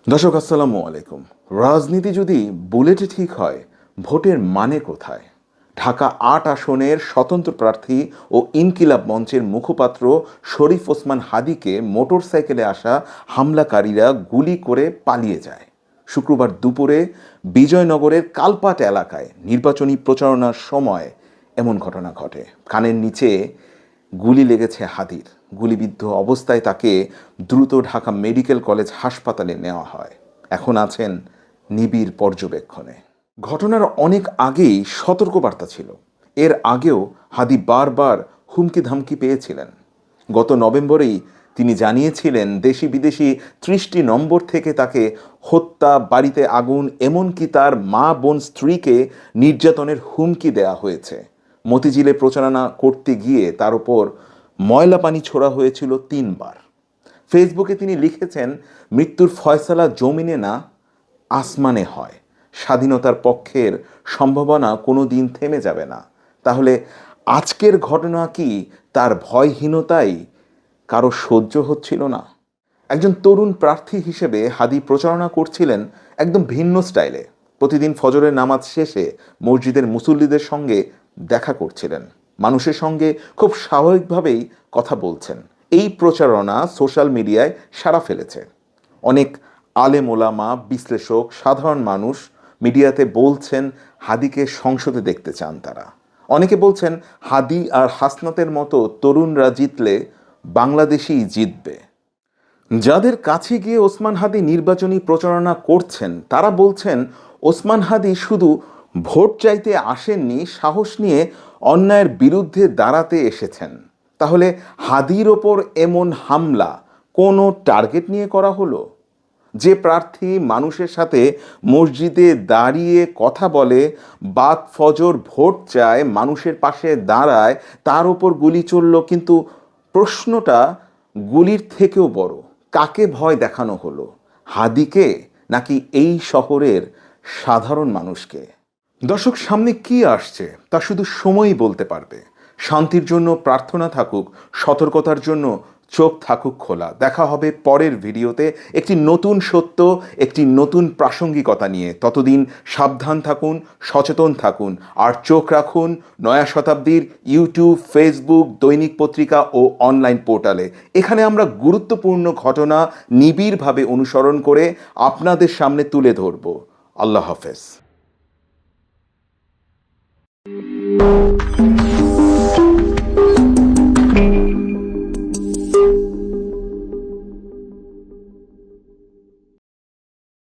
দর্শক আসসালামু আলাইকুম। রাজনীতি যদি বুলেটে ঠিক হয়, ভোটের মানে কোথায়? ঢাকা ৮ আসনের স্বতন্ত্র প্রার্থী ও ইনকিলাব মঞ্চের মুখপাত্র শরীফ ওসমান হাদীকে মোটরসাইকেলে আসা হামলাকারীরা গুলি করে পালিয়ে যায়। শুক্রবার দুপুরে বিজয়নগরের কালপাট এলাকায় নির্বাচনী প্রচারণার সময় এমন ঘটনা ঘটে। কানের নিচে গুলি লেগেছে হাদীর। গুলিবিদ্ধ অবস্থায় তাকে দ্রুত ঢাকা মেডিকেল কলেজ হাসপাতালে নেওয়া হয়। এখন আছেন নিবিড় পর্যবেক্ষণে। ঘটনার অনেক আগেই সতর্কবার্তা ছিল। এর আগেও হাদী বারবার হুমকি ধামকি পেয়েছিলেন। গত নভেম্বরেই তিনি জানিয়েছিলেন দেশি বিদেশি ৩০টি নম্বর থেকে তাকে হত্যা, বাড়িতে আগুন, এমনকি তার মা বোন স্ত্রীকে নির্যাতনের হুমকি দেয়া হয়েছে। মতিঝিলে প্রচারণা করতে গিয়ে তার উপর ময়লা পানি ছোড়া হয়েছিল ৩ বার। ফেসবুকে তিনি লিখেছেন, মৃত্যুর ফয়সালা জমিনে না আসমানে হয়। স্বাধীনতার পক্ষের সম্ভাবনা কোনো দিন থেমে যাবে না। তাহলে আজকের ঘটনা কি তার ভয়হীনতাই কারো সহ্য হচ্ছিল না? একজন তরুণ প্রার্থী হিসেবে হাদী প্রচারণা করছিলেন একদম ভিন্ন স্টাইলে। প্রতিদিন ফজরের নামাজ শেষে মসজিদের মুসল্লিদের সঙ্গে দেখা করছিলেন, মানুষের সঙ্গে খুব স্বাভাবিকভাবেই কথা বলছেন। এই প্রচারণা সোশ্যাল মিডিয়ায় সাড়া ফেলেছে। অনেক আলেম ওলামা, বিশ্লেষক, সাধারণ মানুষ মিডিয়াতে বলছেন হাদীকে সংসদে দেখতে চান তারা। অনেকে বলছেন হাদী আর হাসনাতের মতো তরুণরা জিতলে বাংলাদেশই জিতবে। যাদের কাছে গিয়ে ওসমান হাদী নির্বাচনী প্রচারণা করছেন তারা বলছেন ওসমান হাদী শুধু ভোট চাইতে আসেননি, সাহস নিয়ে অন্যায়ের বিরুদ্ধে দাঁড়াতে এসেছেন। তাহলে হাদীর ওপর এমন হামলা কোনো টার্গেট নিয়ে করা হলো? যে প্রার্থী মানুষের সাথে মসজিদে দাঁড়িয়ে কথা বলে, বাদ ফজর ভোট চায়, মানুষের পাশে দাঁড়ায়, তার উপর গুলি চলল। কিন্তু প্রশ্নটা গুলির থেকেও বড়, কাকে ভয় দেখানো হলো? হাদীকে নাকি এই শহরের সাধারণ মানুষকে? দর্শক, সামনে কি আসছে তা শুধু সময়ই বলতে পারবে। শান্তির জন্য প্রার্থনা থাকুক, সতর্কতার জন্য চোখ থাকুক খোলা। দেখা হবে পরের ভিডিওতে একটি নতুন সত্য, একটি নতুন প্রাসঙ্গিকতা নিয়ে। ততদিন সাবধান থাকুন, সচেতন থাকুন, আর চোখ রাখুন নয়া শতাব্দীর ইউটিউব, ফেসবুক, দৈনিক পত্রিকা ও অনলাইন পোর্টালে। এখানে আমরা গুরুত্বপূর্ণ ঘটনা নিবিড়ভাবে অনুসরণ করে আপনাদের সামনে তুলে ধরব। আল্লাহ হাফেজ।